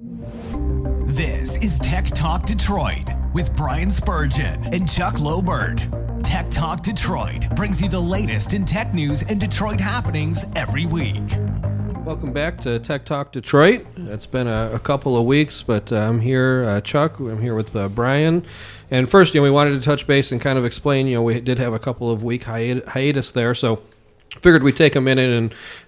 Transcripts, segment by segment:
This is Tech Talk Detroit with Brian Spurgeon and Chuck Lobert. Tech Talk Detroit brings you the latest in tech news and Detroit happenings every week. Welcome back to Tech Talk Detroit. It's been a couple of weeks, but I'm here, Chuck. I'm here with Brian. And first, we wanted to touch base and kind of explain, we did have a couple of week hiatus there, so figured we'd take a minute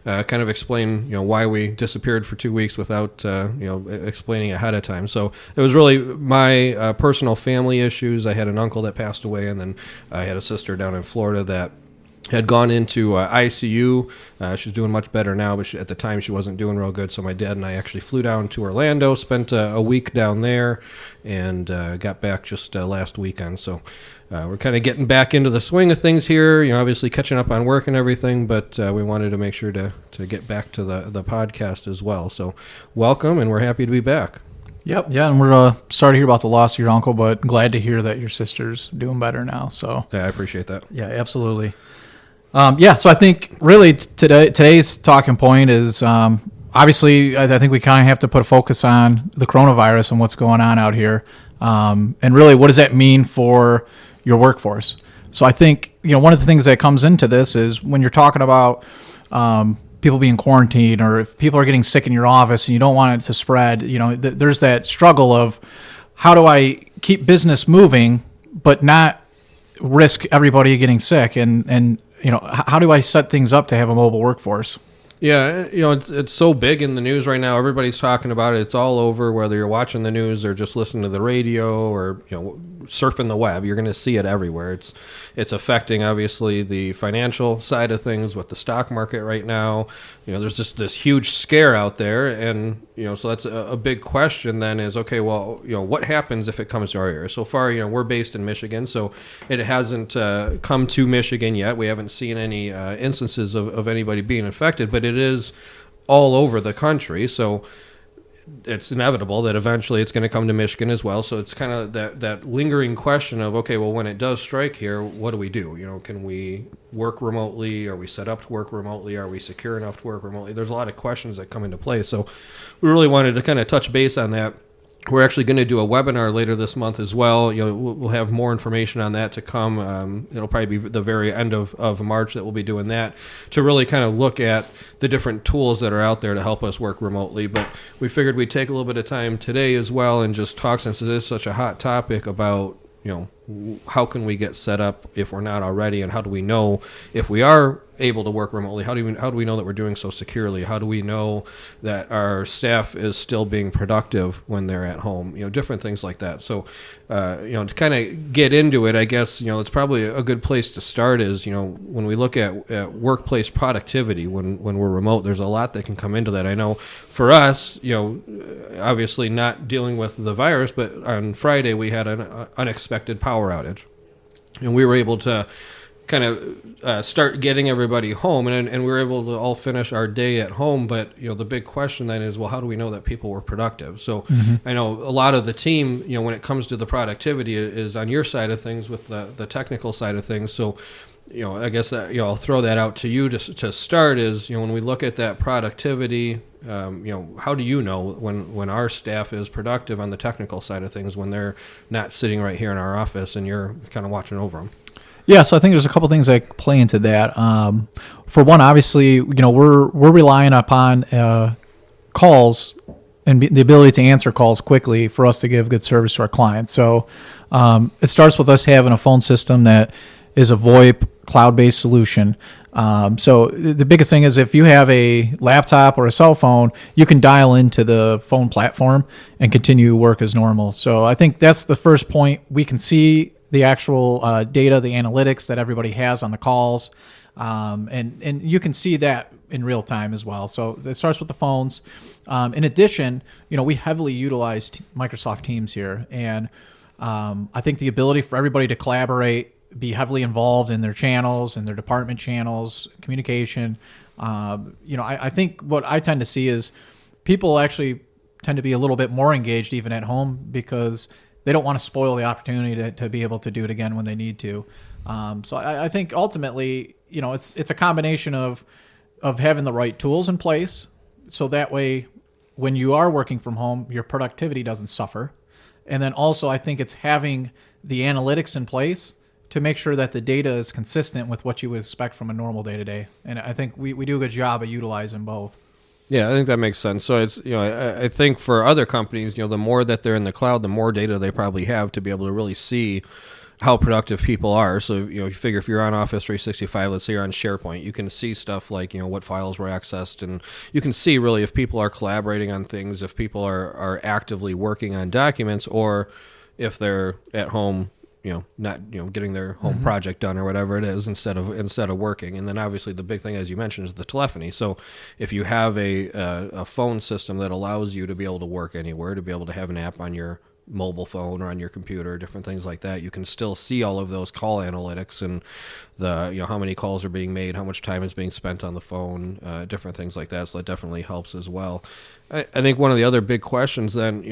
and kind of explain, why we disappeared for 2 weeks without, explaining ahead of time. So it was really my personal family issues. I had an uncle that passed away, and then I had a sister down in Florida that had gone into ICU. She's doing much better now, but at the time she wasn't doing real good. So my dad and I actually flew down to Orlando, spent a week down there, and got back just last weekend. So we're kind of getting back into the swing of things here, obviously catching up on work and everything, but we wanted to make sure to get back to the podcast as well. So welcome, and we're happy to be back. Yep, yeah, and we're sorry to hear about the loss of your uncle, but glad to hear that your sister's doing better now. So yeah, I appreciate that. Yeah, absolutely. So I think really today's talking point is obviously I think we kind of have to put a focus on the coronavirus and what's going on out here, and really what does that mean for your workforce. So I think one of the things that comes into this is when you're talking about people being quarantined, or if people are getting sick in your office and you don't want it to spread, there's that struggle of how do I keep business moving but not risk everybody getting sick, and how do I set things up to have a mobile workforce? Yeah, it's so big in the news right now. Everybody's talking about it. It's all over, whether you're watching the news or just listening to the radio or surfing the web. You're going to see it everywhere. It's affecting, obviously, the financial side of things with the stock market right now. There's just this huge scare out there, and so that's a big question then is, okay, well, what happens if it comes to our area? So far, we're based in Michigan, so it hasn't come to Michigan yet. We haven't seen any instances of anybody being infected, but it is all over the country, so it's inevitable that eventually it's going to come to Michigan as well. So it's kind of that lingering question of, okay, well, when it does strike here, what do we do? Can we work remotely? Are we set up to work remotely? Are we secure enough to work remotely? There's a lot of questions that come into play. So we really wanted to kind of touch base on that. We're actually going to do a webinar later this month as well. We'll have more information on that to come. It'll probably be the very end of March that we'll be doing that, to really kind of look at the different tools that are out there to help us work remotely. But we figured we'd take a little bit of time today as well and just talk, since it is such a hot topic, about how can we get set up if we're not already, and how do we know if we are able to work remotely? How do we know that we're doing so securely? How do we know that our staff is still being productive when they're at home? Different things like that. So, to kind of get into it, I guess, it's probably a good place to start is, when we look at workplace productivity, when we're remote, there's a lot that can come into that. I know for us, obviously not dealing with the virus, but on Friday we had an unexpected power outage, and we were able to kind of start getting everybody home, and we were able to all finish our day at home. But the big question then is, well, how do we know that people were productive? So I know a lot of the team, when it comes to the productivity, is on your side of things with the technical side of things. So I guess that, I'll throw that out to you to start is, when we look at that productivity, how do you know when our staff is productive on the technical side of things, when they're not sitting right here in our office and you're kind of watching over them? Yeah, so I think there's a couple things that play into that. For one, obviously, we're relying upon calls and the ability to answer calls quickly for us to give good service to our clients. So it starts with us having a phone system that is a VoIP cloud-based solution. So the biggest thing is, if you have a laptop or a cell phone, you can dial into the phone platform and continue work as normal. So I think that's the first point. We can see the actual data, the analytics that everybody has on the calls, and you can see that in real time as well. So it starts with the phones. In addition, we heavily utilize Microsoft Teams here, and I think the ability for everybody to collaborate, be heavily involved in their channels and their department channels, communication. I think what I tend to see is people actually tend to be a little bit more engaged even at home, because they don't want to spoil the opportunity to be able to do it again when they need to. So I think ultimately, it's a combination of having the right tools in place, so that way when you are working from home, your productivity doesn't suffer. And then also, I think it's having the analytics in place to make sure that the data is consistent with what you would expect from a normal day-to-day. And I think we do a good job of utilizing both. Yeah, I think that makes sense. So it's, I think for other companies, the more that they're in the cloud, the more data they probably have to be able to really see how productive people are. So, you figure if you're on Office 365, let's say you're on SharePoint, you can see stuff like, what files were accessed, and you can see really if people are collaborating on things, if people are actively working on documents, or if they're at home, not, getting their home project done or whatever it is instead of working. And then obviously the big thing, as you mentioned, is the telephony. So if you have a phone system that allows you to be able to work anywhere, to be able to have an app on your mobile phone or on your computer, different things like that, you can still see all of those call analytics and the how many calls are being made, how much time is being spent on the phone, different things like that. So that definitely helps as well. I think one of the other big questions then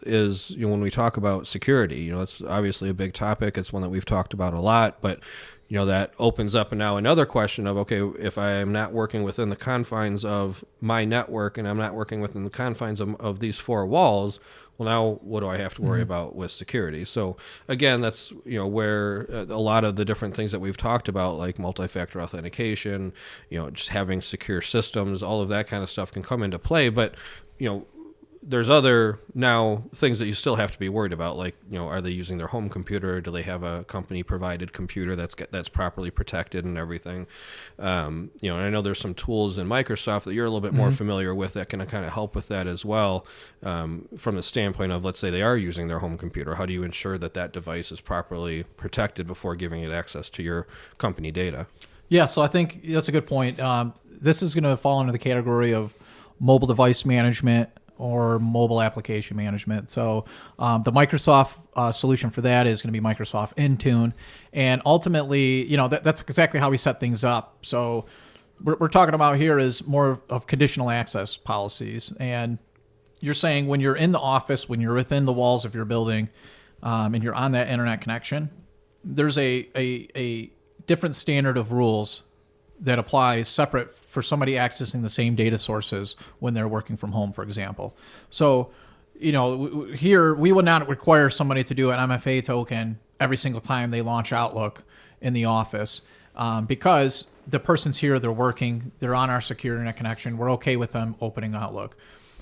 is when we talk about security, it's obviously a big topic. It's one that we've talked about a lot, but that opens up now another question of, okay, if I am not working within the confines of my network and I'm not working within the confines of these four walls, well, now what do I have to worry about with security? So again, that's where a lot of the different things that we've talked about, like multi-factor authentication, just having secure systems, all of that kind of stuff can come into play. But there's other now things that you still have to be worried about, like are they using their home computer? Do they have a company provided computer that's properly protected and everything? And I know there's some tools in Microsoft that you're a little bit more familiar with that can kind of help with that as well. From the standpoint of, let's say they are using their home computer, how do you ensure that device is properly protected before giving it access to your company data? Yeah, so I think that's a good point. This is going to fall into the category of mobile device management or mobile application management. So the Microsoft solution for that is going to be Microsoft Intune. And ultimately, that's exactly how we set things up. So we're talking about here is more of conditional access policies. And you're saying when you're in the office, when you're within the walls of your building, and you're on that internet connection, there's a different standard of rules that applies separate for somebody accessing the same data sources when they're working from home, for example. So, here we would not require somebody to do an MFA token every single time they launch Outlook in the office, because the person's here, they're working, they're on our secure internet connection. We're okay with them opening Outlook.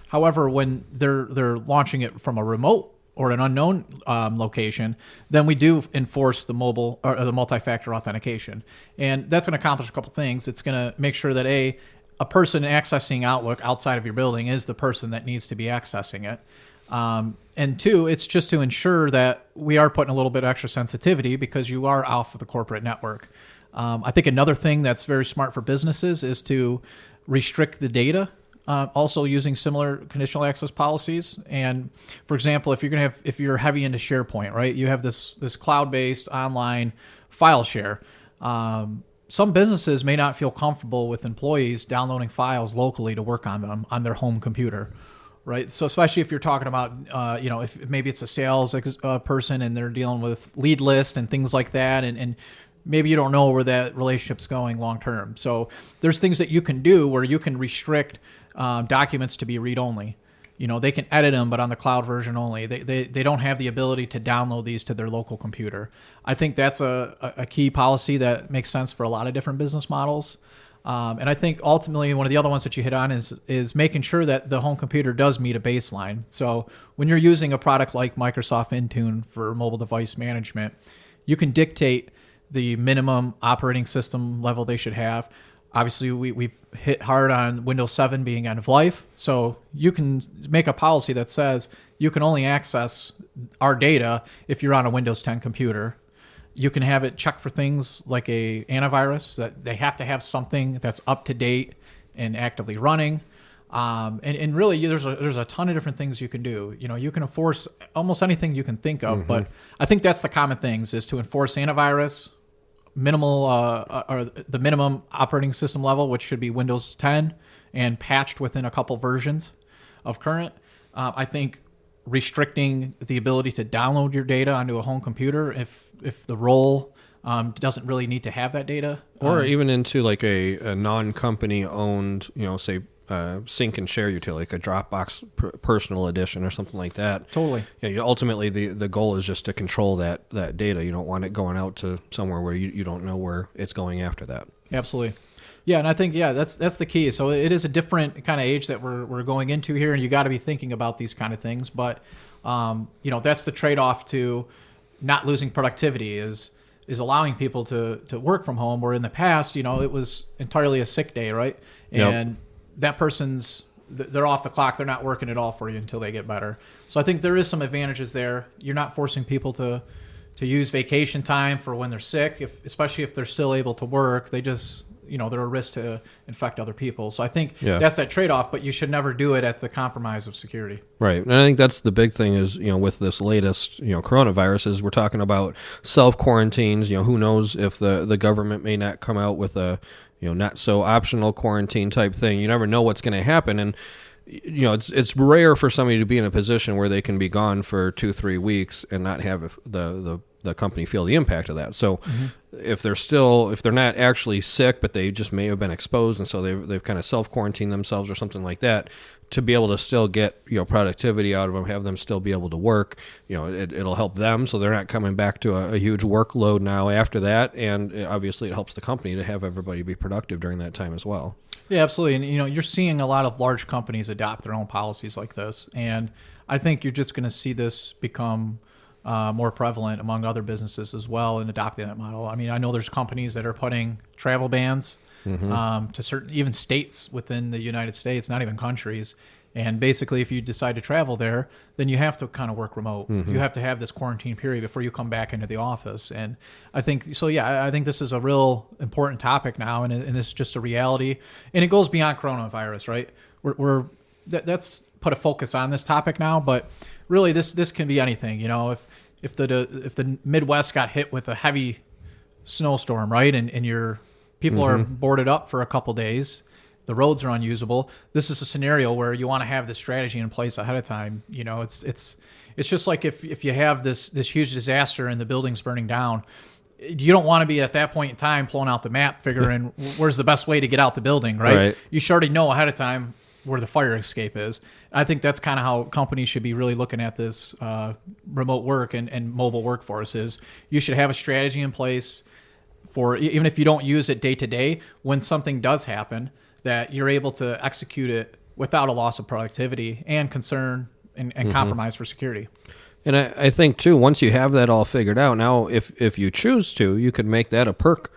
However, when they're launching it from a remote or an unknown location, then we do enforce the mobile or the multi-factor authentication. And that's going to accomplish a couple things. It's going to make sure that a person accessing Outlook outside of your building is the person that needs to be accessing it. And two, it's just to ensure that we are putting a little bit of extra sensitivity because you are off of the corporate network. I think another thing that's very smart for businesses is to restrict the data. Also using similar conditional access policies. And for example, if you're heavy into SharePoint, right, you have this cloud-based online file share. Some businesses may not feel comfortable with employees downloading files locally to work on them on their home computer, right? So especially if you're talking about, if maybe it's a sales person and they're dealing with lead list and things like that, and maybe you don't know where that relationship's going long term. So there's things that you can do where you can restrict documents to be read-only. They can edit them, but on the cloud version only. They don't have the ability to download these to their local computer. I think that's a key policy that makes sense for a lot of different business models. And I think ultimately one of the other ones that you hit on is making sure that the home computer does meet a baseline. So when you're using a product like Microsoft Intune for mobile device management, you can dictate the minimum operating system level they should have. Obviously, we've hit hard on Windows 7 being end of life, so you can make a policy that says you can only access our data if you're on a Windows 10 computer. You can have it check for things like a antivirus, that they have to have something that's up to date and actively running. And really, there's a ton of different things you can do. You can enforce almost anything you can think of, but I think that's the common things is to enforce antivirus, minimal or the minimum operating system level, which should be Windows 10 and patched within a couple versions of current. I think restricting the ability to download your data onto a home computer if the role doesn't really need to have that data, or even into like a non-company owned, say sync and share utility, like a Dropbox personal edition or something like that. Totally. Ultimately, the goal is just to control that data. You don't want it going out to somewhere where you don't know where it's going after that. Absolutely. Yeah, and I think that's the key. So it is a different kind of age that we're going into here, and you got to be thinking about these kind of things. But that's the trade-off to not losing productivity is allowing people to work from home. Where in the past, it was entirely a sick day, right? And that person's they're off the clock. They're not working at all for you until they get better. So I think there is some advantages there. You're not forcing people to use vacation time for when they're sick, especially if they're still able to work. They just they're a risk to infect other people. So I think that's that trade-off, but you should never do it at the compromise of security. Right. And I think that's the big thing is, with this latest, coronavirus is we're talking about self-quarantines. Who knows if the government may not come out with a, not so optional quarantine type thing. You never know what's going to happen. And, it's rare for somebody to be in a position where they can be gone for 2-3 weeks and not have the company feel the impact of that. So if they're not actually sick, but they just may have been exposed, and so they've kind of self-quarantined themselves or something like that, to be able to still get productivity out of them, have them still be able to work, it'll help them, so they're not coming back to a huge workload now after that, and obviously it helps the company to have everybody be productive during that time as well. Yeah, absolutely. And you're seeing a lot of large companies adopt their own policies like this, and I think you're just going to see this become more prevalent among other businesses as well in adopting that model. I mean, I know there's companies that are putting travel bans to certain, even states within the United States, not even countries. And basically, if you decide to travel there, then you have to kind of work remote. You have to have this quarantine period before you come back into the office. And I think, so yeah, I think this is a real important topic now, and it's just a reality. And it goes beyond coronavirus, right? That's put a focus on this topic now, but really this can be anything. If the Midwest got hit with a heavy snowstorm, right, and your people are boarded up for a couple days, the roads are unusable. This is a scenario where you want to have this strategy in place ahead of time. It's just like if you have this huge disaster and the building's burning down, you don't want to be at that point in time pulling out the map, figuring where's the best way to get out the building, right? You should already know ahead of time where the fire escape is. I think that's kind of how companies should be really looking at this remote work and mobile workforce is you should have a strategy in place for, even if you don't use it day to day, when something does happen, that you're able to execute it without a loss of productivity and concern and compromise for security. And I think, too, once you have that all figured out, now if you choose to, you could make that a perk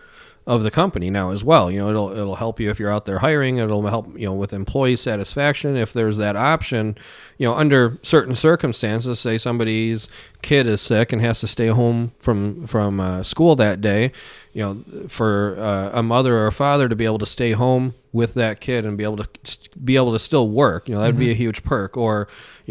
of the company now as well. It'll help you if you're out there hiring. It'll help, with employee satisfaction if there's that option, under certain circumstances. Say somebody's kid is sick and has to stay home from school that day, for a mother or a father to be able to stay home with that kid and be able to still work, that'd be a huge perk. Or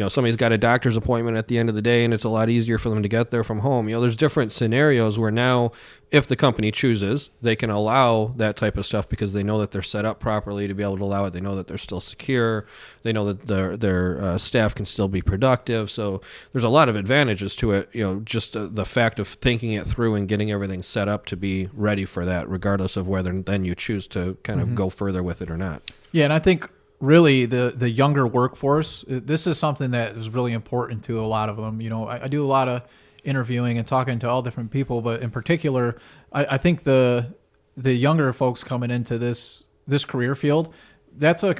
somebody's got a doctor's appointment at the end of the day and it's a lot easier for them to get there from home. There's different scenarios where now, if the company chooses, they can allow that type of stuff because they know that they're set up properly to be able to allow it. They know that they're still secure. They know that their staff can still be productive. So there's a lot of advantages to it. Just the fact of thinking it through and getting everything set up to be ready for that, regardless of whether then you choose to kind of go further with it or not. Yeah, and I think really the younger workforce, this is something that is really important to a lot of them. I do a lot of interviewing and talking to all different people, but in particular, I think the younger folks coming into this career field, that's a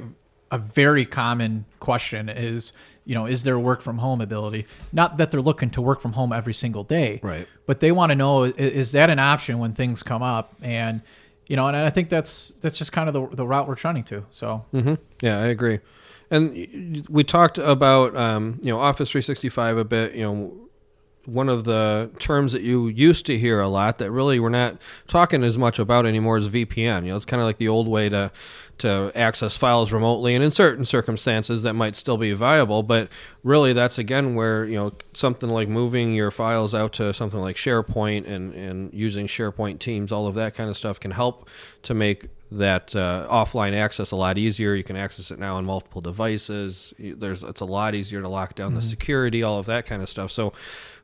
very common question is, is there work from home ability? Not that they're looking to work from home every single day, right? But they want to know, is that an option when things come up? And, and I think that's just kind of the route we're trying to. So, yeah, I agree. And we talked about, Office 365 a bit, one of the terms that you used to hear a lot that really we're not talking as much about anymore is VPN. It's kind of like the old way to access files remotely, and in certain circumstances that might still be viable, but really that's again where something like moving your files out to something like SharePoint and using SharePoint Teams, all of that kind of stuff can help to make offline access a lot easier. You can access it now on multiple devices. It's a lot easier to lock down the security, all of that kind of stuff. So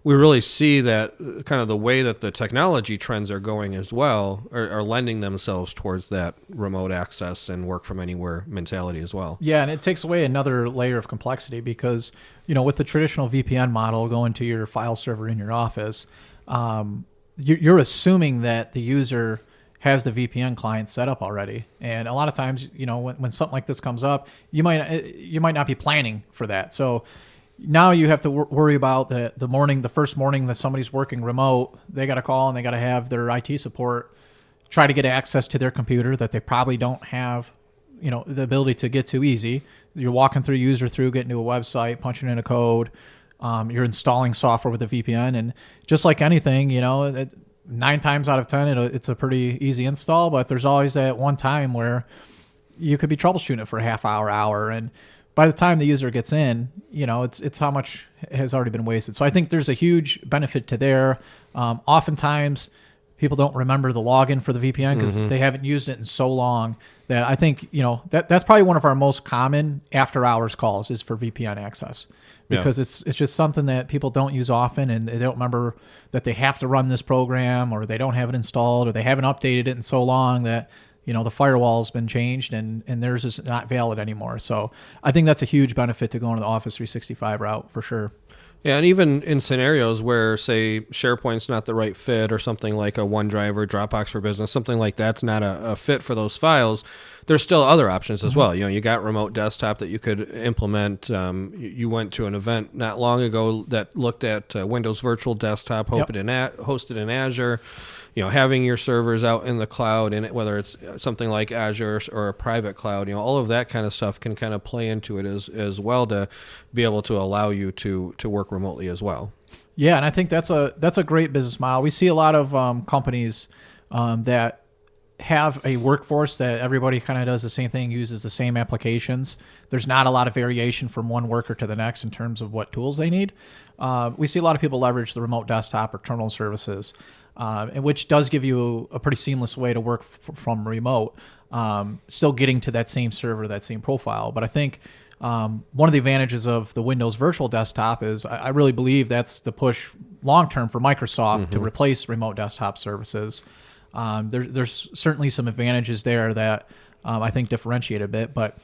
we really see that kind of the way that the technology trends are going as well are lending themselves towards that remote access and work from anywhere mentality as well. Yeah, and it takes away another layer of complexity because, with the traditional VPN model going to your file server in your office, you're assuming that the user has the VPN client set up already. And a lot of times, when something like this comes up, you might not be planning for that. So now you have to worry about the first morning that somebody's working remote, they got to call and they got to have their IT support try to get access to their computer that they probably don't have, the ability to get to easy. You're walking through getting to a website, punching in a code. You're installing software with a VPN, and just like anything, 9 times out of 10, it's a pretty easy install, but there's always that one time where you could be troubleshooting it for a half hour, and by the time the user gets in, it's how much has already been wasted. So I think there's a huge benefit to there. Oftentimes, people don't remember the login for the VPN because they haven't used it in so long that I think, that's probably one of our most common after-hours calls is for VPN access. Because it's just something that people don't use often, and they don't remember that they have to run this program, or they don't have it installed, or they haven't updated it in so long that the firewall's been changed and theirs is not valid anymore. So I think that's a huge benefit to going to the Office 365 route for sure. Yeah, and even in scenarios where, say, SharePoint's not the right fit, or something like a OneDrive or Dropbox for Business, something like that's not a fit for those files, there's still other options as well. You got remote desktop that you could implement. You went to an event not long ago that looked at Windows Virtual Desktop hosted in Azure. Having your servers out in the cloud, and whether it's something like Azure or a private cloud, all of that kind of stuff can kind of play into it as well to be able to allow you to work remotely as well. Yeah, and I think that's a great business model. We see a lot of companies that have a workforce that everybody kind of does the same thing, uses the same applications. There's not a lot of variation from one worker to the next in terms of what tools they need. We see a lot of people leverage the remote desktop or terminal services, which does give you a pretty seamless way to work from remote, still getting to that same server, that same profile. But I think one of the advantages of the Windows Virtual Desktop is I really believe that's the push long-term for Microsoft to replace remote desktop services. There's certainly some advantages there that I think differentiate a bit, but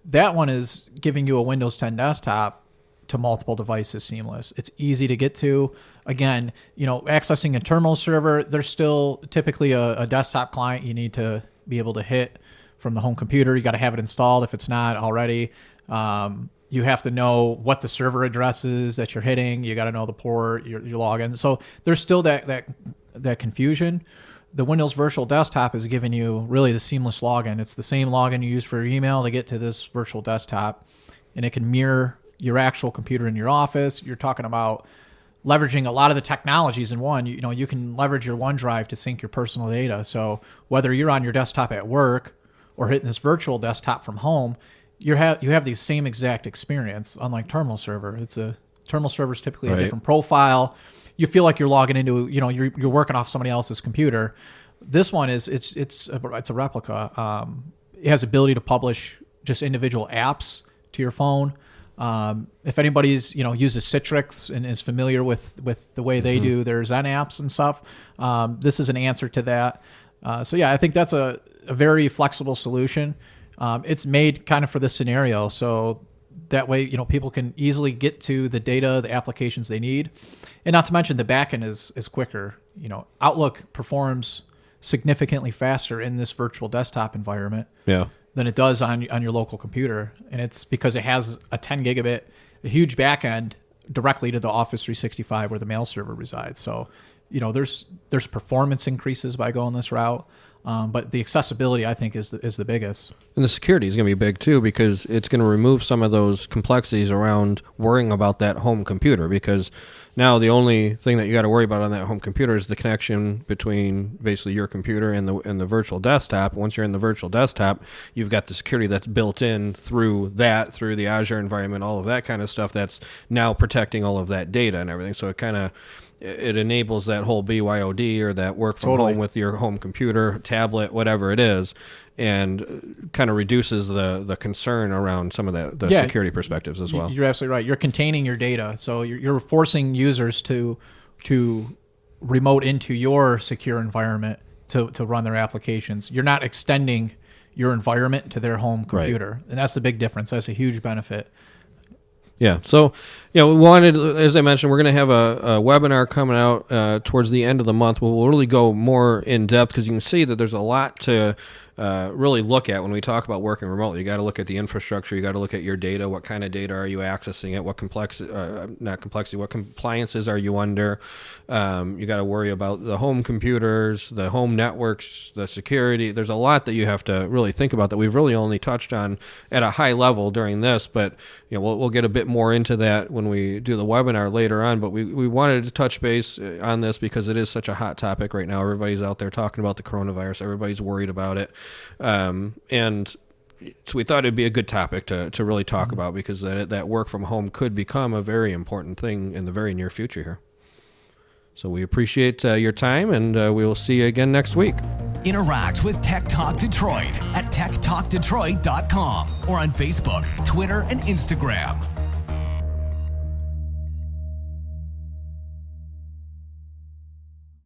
that one is giving you a Windows 10 desktop to multiple devices seamless. It's easy to get to. Again, accessing a terminal server, there's still typically a desktop client you need to be able to hit from the home computer. You got to have it installed if it's not already. You have to know what the server address is that you're hitting. You got to know the port, your login. So there's still that confusion. The Windows Virtual Desktop is giving you really the seamless login. It's the same login you use for your email to get to this virtual desktop, and it can mirror your actual computer in your office. You're talking about leveraging a lot of the technologies in one. You can leverage your OneDrive to sync your personal data. So whether you're on your desktop at work or hitting this virtual desktop from home, you have the same exact experience. Unlike terminal server, terminal server is typically a different profile. You feel like you're logging into, you're working off somebody else's computer. This one it's a replica. It has ability to publish just individual apps to your phone. If anybody's uses Citrix and is familiar with the way they do their Zen apps and stuff, this is an answer to that. So yeah, I think that's a very flexible solution. It's made kind of for this scenario, so that way people can easily get to the data, the applications they need, and not to mention the backend is quicker. Outlook performs significantly faster in this virtual desktop environment. Yeah. Than it does on your local computer. And it's because it has a 10 gigabit, a huge back end directly to the Office 365 where the mail server resides. So, there's performance increases by going this route. But the accessibility, I think, is the biggest. And the security is going to be big, too, because it's going to remove some of those complexities around worrying about that home computer, because now the only thing that you got to worry about on that home computer is the connection between basically your computer and the virtual desktop. Once you're in the virtual desktop, you've got the security that's built in through the Azure environment, all of that kind of stuff that's now protecting all of that data and everything. So it kind of it enables that whole BYOD or that work from Totally. home with your home computer, tablet, whatever it is, and kind of reduces the concern around some of the security perspectives as well. You're absolutely right. You're containing your data, so you're forcing users to remote into your secure environment to run their applications. You're not extending your environment to their home computer, and that's the big difference. That's a huge benefit. Yeah. So, we wanted, as I mentioned, we're going to have a webinar coming out towards the end of the month. We'll really go more in depth because you can see that there's a lot to really look at when we talk about working remotely. You got to look at the infrastructure. You got to look at your data. What kind of data are you accessing it? What what compliances are you under? You got to worry about the home computers, the home networks, the security. There's a lot that you have to really think about that we've really only touched on at a high level during this, but we'll get a bit more into that when we do the webinar later on. But we wanted to touch base on this because it is such a hot topic right now. Everybody's out there talking about the coronavirus. Everybody's worried about it. And so we thought it'd be a good topic to really talk about because that work from home could become a very important thing in the very near future here. So we appreciate your time, and we will see you again next week. Interact with Tech Talk Detroit at techtalkdetroit.com or on Facebook, Twitter, and Instagram.